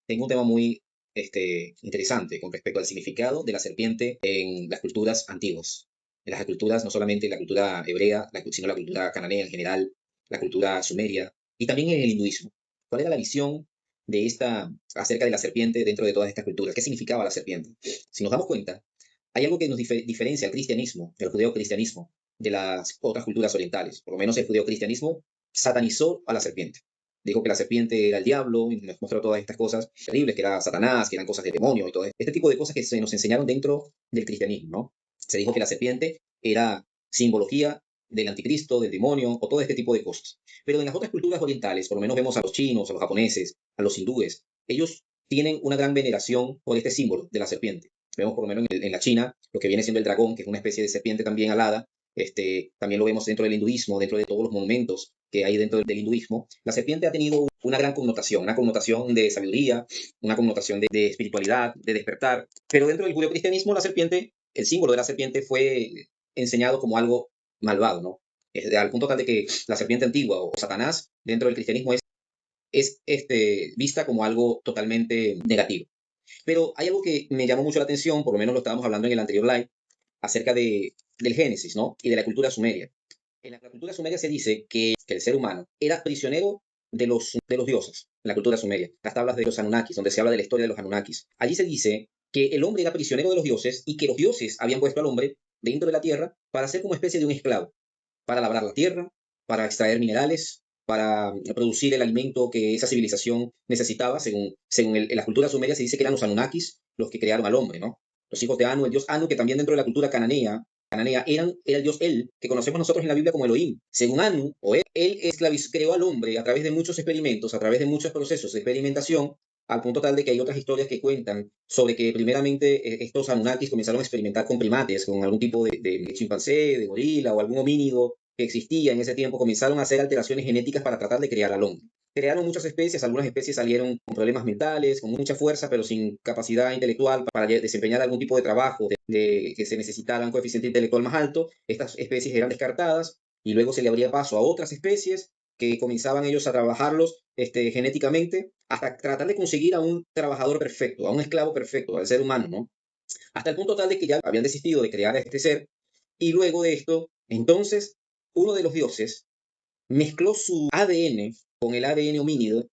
tengo un tema muy interesante con respecto al significado de la serpiente en las culturas antiguas. En las culturas, no solamente la cultura hebrea, sino la cultura cananea en general, la cultura sumeria y también en el hinduismo. ¿Cuál era la visión de esta acerca de la serpiente dentro de todas estas culturas? ¿Qué significaba la serpiente? Si nos damos cuenta, hay algo que nos diferencia el cristianismo, el judeocristianismo, de las otras culturas orientales. Por lo menos el judeocristianismo satanizó a la serpiente. Dijo que la serpiente era el diablo y nos mostró todas estas cosas terribles, que era Satanás, que eran cosas de demonio y todo este tipo de cosas que se nos enseñaron dentro del cristianismo, ¿no? Se dijo que la serpiente era simbología del anticristo, del demonio o todo este tipo de cosas. Pero en las otras culturas orientales, por lo menos vemos a los chinos, a los japoneses, a los hindúes, ellos tienen una gran veneración por este símbolo de la serpiente. Vemos por lo menos en la China lo que viene siendo el dragón, que es una especie de serpiente también alada. También lo vemos dentro del hinduismo, dentro de todos los monumentos que hay dentro del hinduismo. La serpiente ha tenido una gran connotación, una connotación de sabiduría, una connotación de espiritualidad, de despertar. Pero dentro del judeocristianismo, la serpiente, el símbolo de la serpiente fue enseñado como algo malvado, ¿no? Al punto tal de que la serpiente antigua o Satanás dentro del cristianismo es vista como algo totalmente negativo. Pero hay algo que me llamó mucho la atención, por lo menos lo estábamos hablando en el anterior live, acerca del Génesis, ¿no? Y de la cultura sumeria. En la cultura sumeria se dice que el ser humano era prisionero de los dioses, en la cultura sumeria. Las tablas de los Anunnakis, donde se habla de la historia de los Anunnakis. Allí se dice que el hombre era prisionero de los dioses y que los dioses habían puesto al hombre dentro de la tierra para ser como especie de un esclavo, para labrar la tierra, para extraer minerales, para producir el alimento que esa civilización necesitaba. En la cultura sumeria se dice que eran los Anunnakis los que crearon al hombre, ¿no? Los hijos de Anu, el dios Anu, que también dentro de la cultura cananea era el dios El, que conocemos nosotros en la Biblia como Elohim. Según Anu, o él creó al hombre a través de muchos experimentos, a través de muchos procesos de experimentación, al punto tal de que hay otras historias que cuentan sobre que primeramente estos Anunnakis comenzaron a experimentar con primates, con algún tipo de chimpancé, de gorila o algún homínido que existía en ese tiempo, comenzaron a hacer alteraciones genéticas para tratar de crear al hombre. Crearon muchas especies, algunas especies salieron con problemas mentales, con mucha fuerza, pero sin capacidad intelectual para desempeñar algún tipo de trabajo que se necesitara un coeficiente intelectual más alto. Estas especies eran descartadas y luego se le abría paso a otras especies que comenzaban ellos a trabajarlos genéticamente hasta tratar de conseguir a un trabajador perfecto, a un esclavo perfecto, al ser humano, ¿no? Hasta el punto tal de que ya habían desistido de crear a este ser y luego de esto, entonces, uno de los dioses mezcló su ADN con el ADN homínido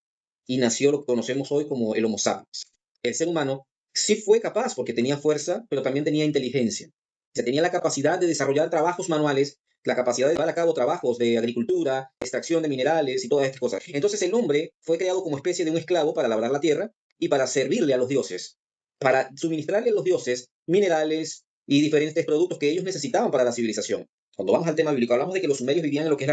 y nació lo que conocemos hoy como el Homo sapiens. El ser humano sí fue capaz porque tenía fuerza, pero también tenía inteligencia. O sea, tenía la capacidad de desarrollar trabajos manuales, la capacidad de llevar a cabo trabajos de agricultura, extracción de minerales y todas estas cosas. Entonces el hombre fue creado como especie de un esclavo para labrar la tierra y para servirle a los dioses, para suministrarle a los dioses minerales y diferentes productos que ellos necesitaban para la civilización. Cuando vamos al tema bíblico, hablamos de que los sumerios vivían en lo que es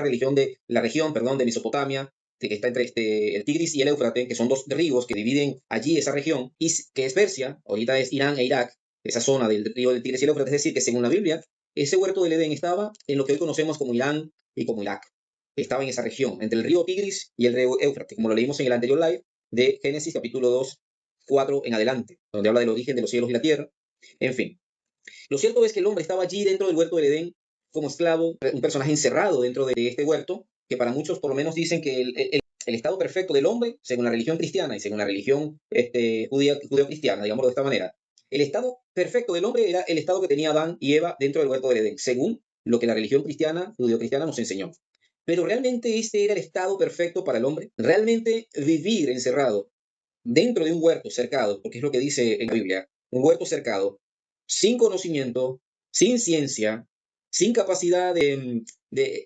la región, perdón, de Mesopotamia, que está entre el Tigris y el Éufrates, que son dos ríos que dividen allí esa región, y que es Persia, ahorita es Irán e Irak, esa zona del río del Tigris y el Éufrates, es decir, que según la Biblia, ese huerto del Edén estaba en lo que hoy conocemos como Irán y como Irak. Estaba en esa región, entre el río Tigris y el río Éufrates, como lo leímos en el anterior live de Génesis capítulo 2, 4 en adelante, donde habla del origen de los cielos y la tierra. En fin, lo cierto es que el hombre estaba allí dentro del huerto del Edén como esclavo, un personaje encerrado dentro de este huerto, que para muchos por lo menos dicen que el estado perfecto del hombre, según la religión cristiana y según la religión judeo-cristiana, digámoslo de esta manera, el estado perfecto del hombre era el estado que tenía Adán y Eva dentro del huerto del Edén, según lo que la religión cristiana, judeo-cristiana nos enseñó. Pero realmente este era el estado perfecto para el hombre. Realmente vivir encerrado dentro de un huerto cercado, porque es lo que dice en la Biblia, un huerto cercado, sin conocimiento, sin ciencia, sin capacidad de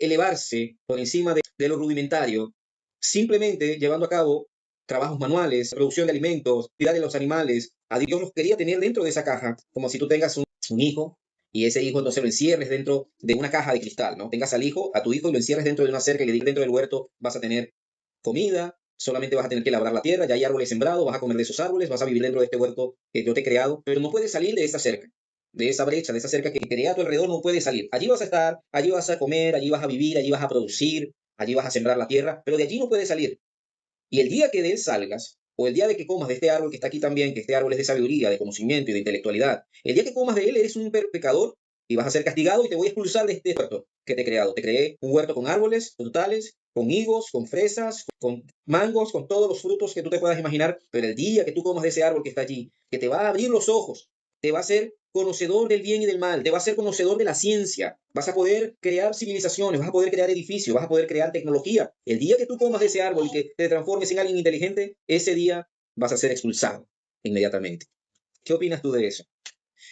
elevarse por encima de lo rudimentario, simplemente llevando a cabo trabajos manuales, producción de alimentos, cuidar de los animales. A Dios los quería tener dentro de esa caja, como si tú tengas un hijo y ese hijo entonces lo encierres dentro de una caja de cristal, ¿no? Tengas al hijo, a tu hijo y lo encierres dentro de una cerca y le digas dentro del huerto vas a tener comida, solamente vas a tener que labrar la tierra, ya hay árboles sembrados, vas a comer de esos árboles, vas a vivir dentro de este huerto que yo te he creado, pero no puedes salir de esa cerca, de esa brecha, de esa cerca que crea a tu alrededor, no puedes salir. Allí vas a estar, allí vas a comer, allí vas a vivir, allí vas a producir, allí vas a sembrar la tierra, pero de allí no puedes salir. Y el día que de él salgas, o el día de que comas de este árbol que está aquí también, que este árbol es de sabiduría, de conocimiento y de intelectualidad, el día que comas de él eres un pecador y vas a ser castigado y te voy a expulsar de este huerto que te he creado. Te creé un huerto con árboles frutales con higos, con fresas, con mangos, con todos los frutos que tú te puedas imaginar, pero el día que tú comas de ese árbol que está allí, que te va a abrir los ojos, te va a hacer conocedor del bien y del mal, te va a hacer conocedor de la ciencia, vas a poder crear civilizaciones, vas a poder crear edificios, vas a poder crear tecnología. El día que tú comas de ese árbol y que te transformes en alguien inteligente, ese día vas a ser expulsado inmediatamente. ¿Qué opinas tú de eso?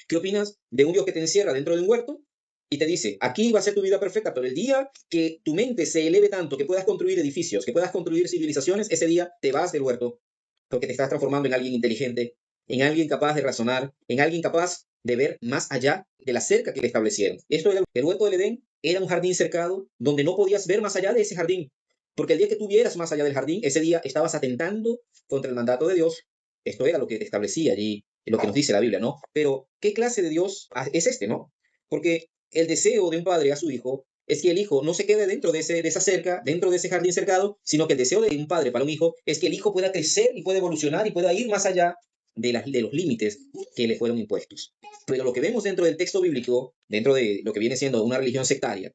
¿Qué opinas de un Dios que te encierra dentro de un huerto y te dice, aquí va a ser tu vida perfecta, pero el día que tu mente se eleve tanto, que puedas construir edificios, que puedas construir civilizaciones, ese día te vas del huerto porque te estás transformando en alguien inteligente, en alguien capaz de razonar, en alguien capaz de ver más allá de la cerca que le establecieron? Esto era el huerto del Edén, era un jardín cercado donde no podías ver más allá de ese jardín, porque el día que tú vieras más allá del jardín, ese día estabas atentando contra el mandato de Dios. Esto era lo que establecía allí, lo que nos dice la Biblia, ¿no? Pero, ¿qué clase de Dios es este, no? Porque el deseo de un padre a su hijo es que el hijo no se quede dentro de esa cerca, dentro de ese jardín cercado, sino que el deseo de un padre para un hijo es que el hijo pueda crecer y pueda evolucionar y pueda ir más allá de los límites que le fueron impuestos. Pero lo que vemos dentro del texto bíblico, dentro de lo que viene siendo una religión sectaria,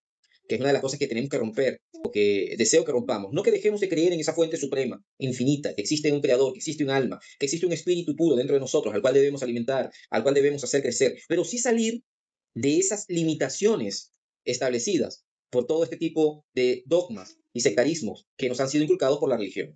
que es una de las cosas que tenemos que romper, o que deseo que rompamos, no que dejemos de creer en esa fuente suprema, infinita, que existe un creador, que existe un alma, que existe un espíritu puro dentro de nosotros, al cual debemos alimentar, al cual debemos hacer crecer, pero sí salir de esas limitaciones establecidas por todo este tipo de dogmas y sectarismos que nos han sido inculcados por la religión.